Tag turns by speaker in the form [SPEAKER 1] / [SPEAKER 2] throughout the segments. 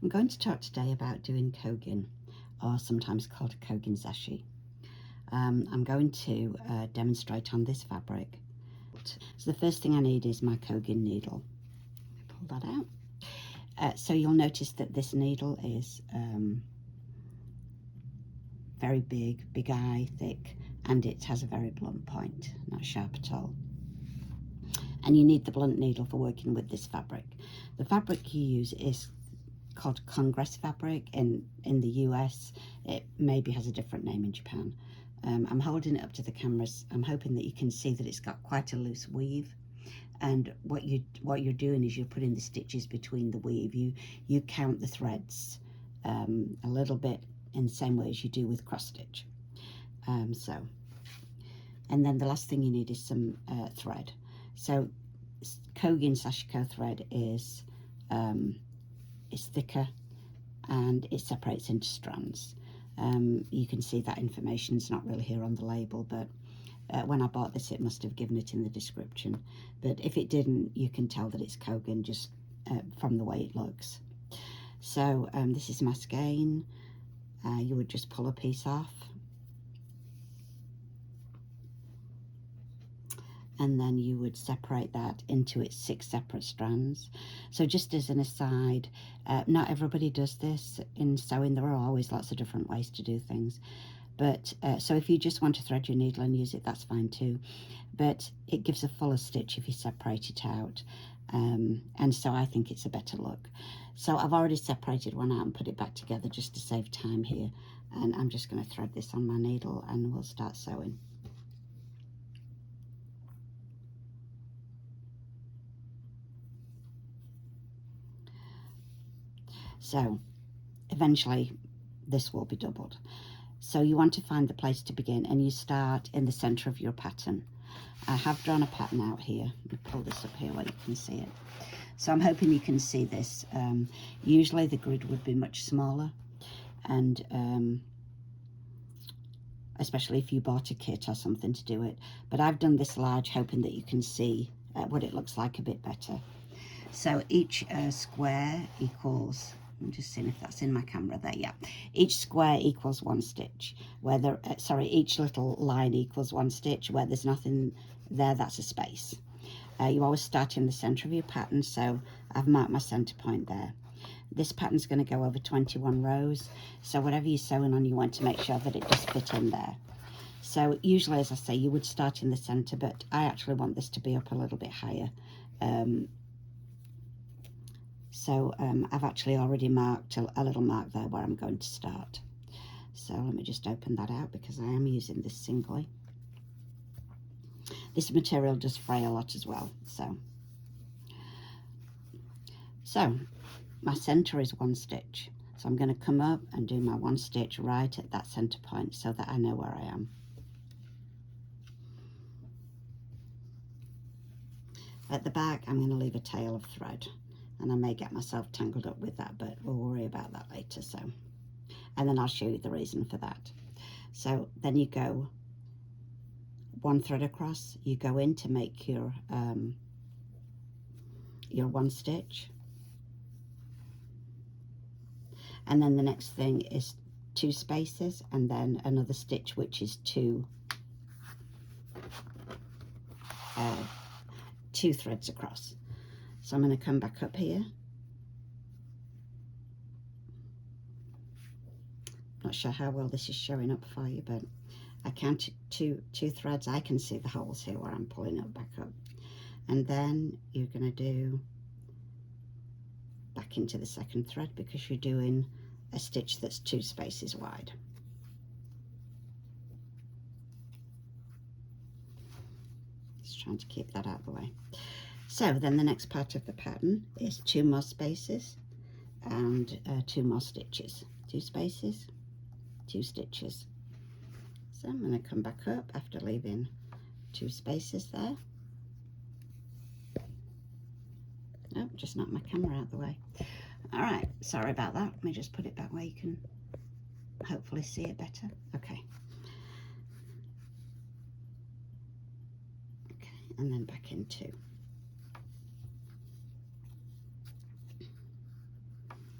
[SPEAKER 1] I'm going to talk today about doing Kogin, or sometimes called Kogin Zashi. I'm going to demonstrate on this fabric. So the first thing I need is my Kogin needle. Pull that out. So you'll notice that this needle is very big eye, thick, and it has a very blunt point, not sharp at all. And you need the blunt needle for working with this fabric. The fabric you use is called Congress fabric in the US. It maybe has a different name in Japan. I'm holding it up to the cameras. I'm hoping that you can see that it's got quite a loose weave. And what you're doing is you're putting the stitches between the weave. You count the threads a little bit in the same way as you do with cross stitch. And then the last thing you need is some thread. So Kogin Sashiko thread is thicker and it separates into strands. You can see that information's not really here on the label, but when I bought this it must have given it in the description. But if it didn't, you can tell that it's Kogin just from the way it looks. So this is my skein. You would just pull a piece off. And then you would separate that into its 6 separate strands. So just as an aside, not everybody does this in sewing. There are always lots of different ways to do things. But so if you just want to thread your needle and use it, that's fine too. But it gives a fuller stitch if you separate it out. And so I think it's a better look. So I've already separated one out and put it back together just to save time here. And I'm just going to thread this on my needle and we'll start sewing. So eventually this will be doubled. So you want to find the place to begin and you start in the center of your pattern. I have drawn a pattern out here. Let me pull this up here where you can see it. So I'm hoping you can see this. Usually the grid would be much smaller, and especially if you bought a kit or something to do it. But I've done this large hoping that you can see what it looks like a bit better. So each square equals, I'm just seeing if that's in my camera there, yeah. Each square equals 1 stitch. Where there, each little line equals 1 stitch. Where there's nothing there, that's a space. You always start in the center of your pattern, so I've marked my center point there. This pattern's going to go over 21 rows, so whatever you're sewing on, you want to make sure that it does fit in there. So usually, as I say, you would start in the center, but I actually want this to be up a little bit higher. So I've actually already marked a little mark there where I'm going to start. So let me just open that out because I am using this singly. This material does fray a lot as well. So my center is 1 stitch. So I'm going to come up and do my 1 stitch right at that center point so that I know where I am. At the back, I'm going to leave a tail of thread. And I may get myself tangled up with that, but we'll worry about that later. So, and then I'll show you the reason for that. So then you go 1 thread across, you go in to make your 1 stitch. And then the next thing is 2 spaces and then another stitch, which is 2 threads across. So I'm going to come back up here. Not sure how well this is showing up for you, but I count two threads. I can see the holes here where I'm pulling it back up. And then you're going to do back into the 2nd thread because you're doing a stitch that's 2 spaces wide. Just trying to keep that out of the way. So then the next part of the pattern is 2 more spaces and 2 more stitches. 2 spaces, 2 stitches. So I'm going to come back up after leaving 2 spaces there. Oh, just knocked my camera out of the way. All right, sorry about that. Let me just put it back where you can hopefully see it better. Okay. Okay, and then back in 2.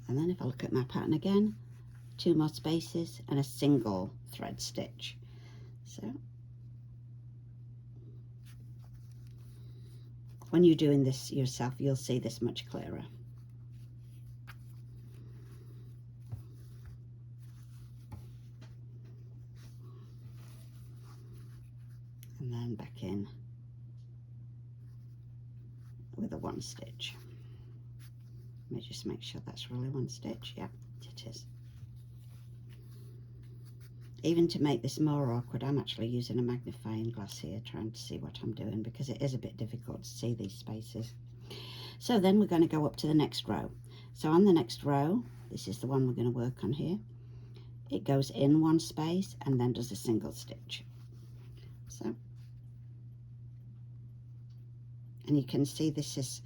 [SPEAKER 1] And then if I look at my pattern again, 2 more spaces and a single thread stitch. So when you're doing this yourself, you'll see this much clearer. And then back in with a 1 stitch. Let me just make sure that's really 1 stitch. Yeah, it is. Even to make this more awkward, I'm actually using a magnifying glass here, trying to see what I'm doing, because it is a bit difficult to see these spaces. So then we're going to go up to the next row. So on the next row, this is the one we're going to work on here. It goes in 1 space and then does a single stitch. So, and you can see this is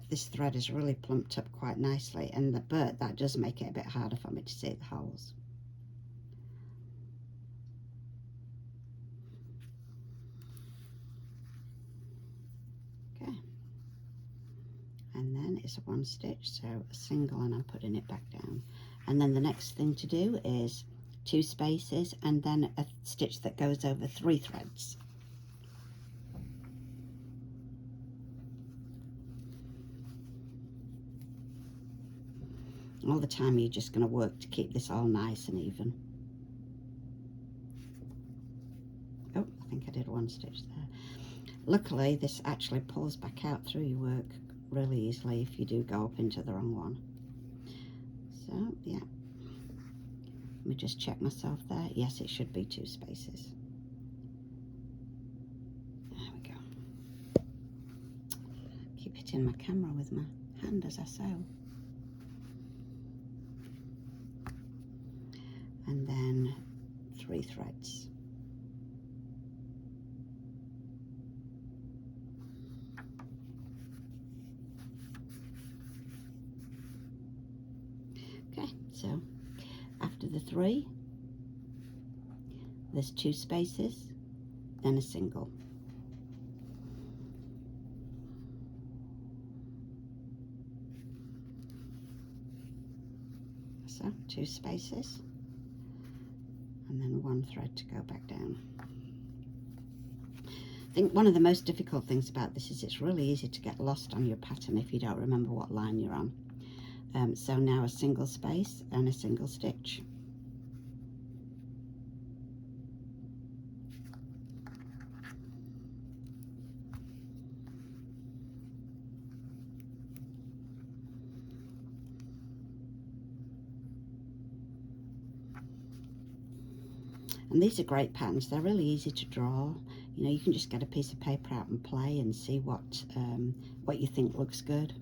[SPEAKER 1] this thread is really plumped up quite nicely, but that does make it a bit harder for me to see the holes. Okay, and then it's a 1 stitch, so a single, and I'm putting it back down. And then the next thing to do is 2 spaces and then a stitch that goes over 3 threads. All the time you're just going to work to keep this all nice and even. Oh, I think I did 1 stitch there. Luckily, this actually pulls back out through your work really easily if you do go up into the wrong one. So, yeah. Let me just check myself there. Yes, it should be 2 spaces. There we go. Keep hitting my camera with my hand as I sew. And then 3 threads. Okay, so after the 3, there's 2 spaces, then a single. So 2 spaces, and then 1 thread to go back down. I think one of the most difficult things about this is it's really easy to get lost on your pattern if you don't remember what line you're on. So now a single space and a single stitch. And these are great patterns. They're really easy to draw. You know, you can just get a piece of paper out and play and see what you think looks good.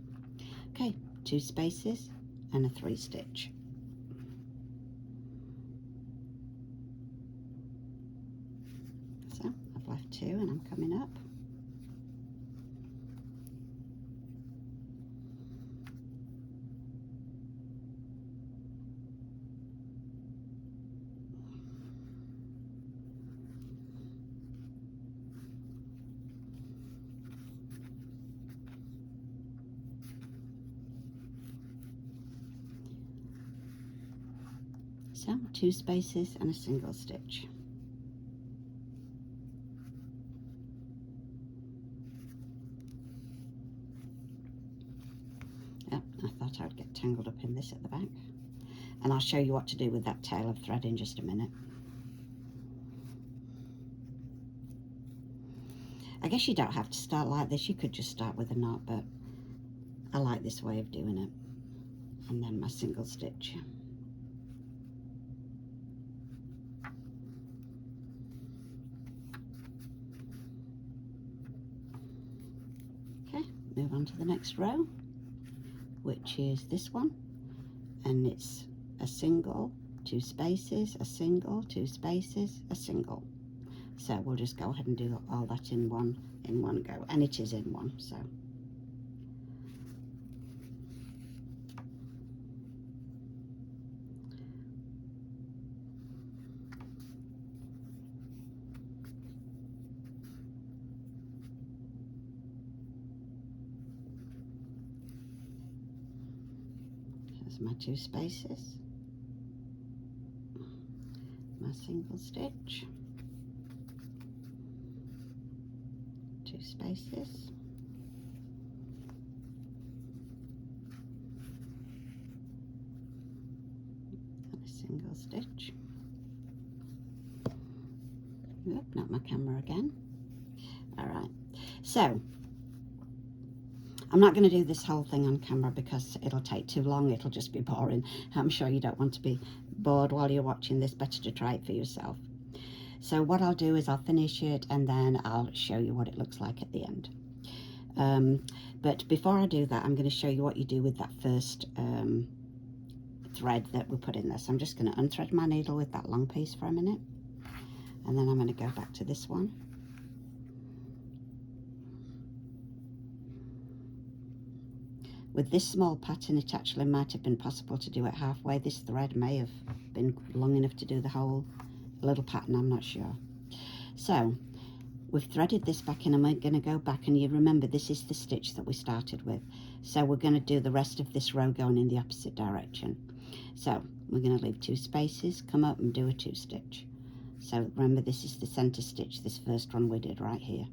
[SPEAKER 1] Okay, 2 spaces and a 3 stitch. So I've left 2 and I'm coming up. So 2 spaces and a single stitch. Yep, I thought I'd get tangled up in this at the back. And I'll show you what to do with that tail of thread in just a minute. I guess you don't have to start like this. You could just start with a knot, but I like this way of doing it. And then my single stitch. Okay, move on to the next row, which is this one, and it's a single, 2 spaces, a single, 2 spaces, a single. So we'll just go ahead and do all that in one go, and it is in one. So There's my 2 spaces, my single stitch, 2 spaces, and a single stitch. Oop, not my camera again. All right, so I'm not going to do this whole thing on camera because it'll take too long. It'll just be boring. I'm sure you don't want to be bored while you're watching this. Better to try it for yourself. So what I'll do is I'll finish it and then I'll show you what it looks like at the end. But before I do that, I'm going to show you what you do with that first thread that we put in there. So I'm just going to unthread my needle with that long piece for a minute, and then I'm going to go back to this one. With this small pattern, it actually might have been possible to do it halfway. This thread may have been long enough to do the whole little pattern, I'm not sure. So we've threaded this back in, and we're going to go back, and you remember this is the stitch that we started with. So we're going to do the rest of this row going in the opposite direction. So we're going to leave 2 spaces, come up and do a 2 stitch. So remember, this is the center stitch, this first one we did right here.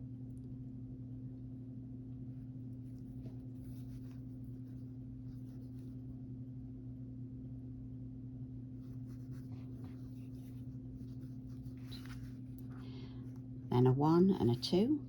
[SPEAKER 1] Then a 1 and a 2.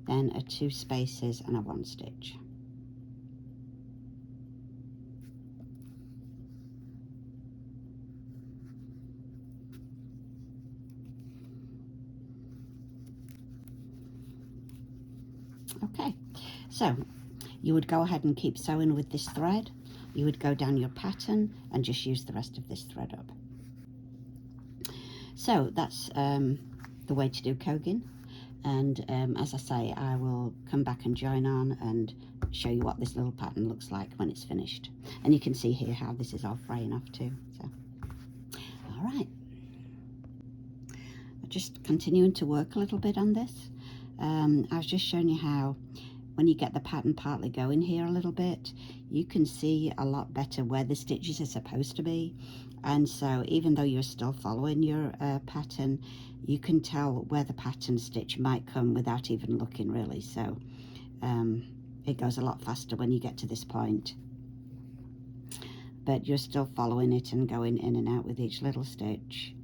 [SPEAKER 1] Then a 2 spaces and a 1 stitch. Okay, so you would go ahead and keep sewing with this thread. You would go down your pattern and just use the rest of this thread up. So that's the way to do Kogin. And as I say, I will come back and join on and show you what this little pattern looks like when it's finished. And you can see here how this is all fraying off too. So, all right. Just continuing to work a little bit on this. I was just showing you how when you get the pattern partly going here a little bit, you can see a lot better where the stitches are supposed to be. And so even though you're still following your pattern, you can tell where the pattern stitch might come without even looking really. So it goes a lot faster when you get to this point. But you're still following it and going in and out with each little stitch.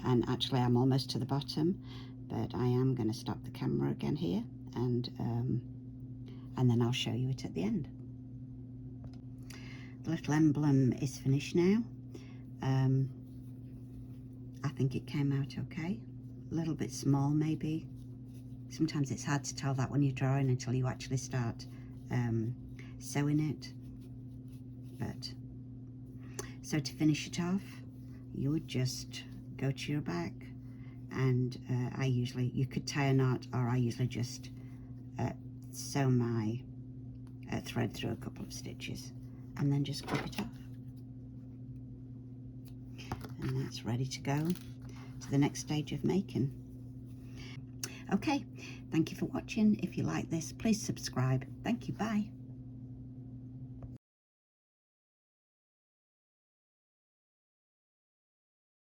[SPEAKER 1] And actually I'm almost to the bottom, but I am going to stop the camera again here, and then I'll show you it at the end. The little emblem is finished now. I think it came out okay. A little bit small maybe. Sometimes it's hard to tell that when you're drawing until you actually start sewing it. But so to finish it off, you would just go to your back, and you could tie a knot, or I usually just sew my thread through a couple of stitches and then just clip it off. And that's ready to go to the next stage of making. Okay, thank you for watching. If you like this, please subscribe. Thank you, bye.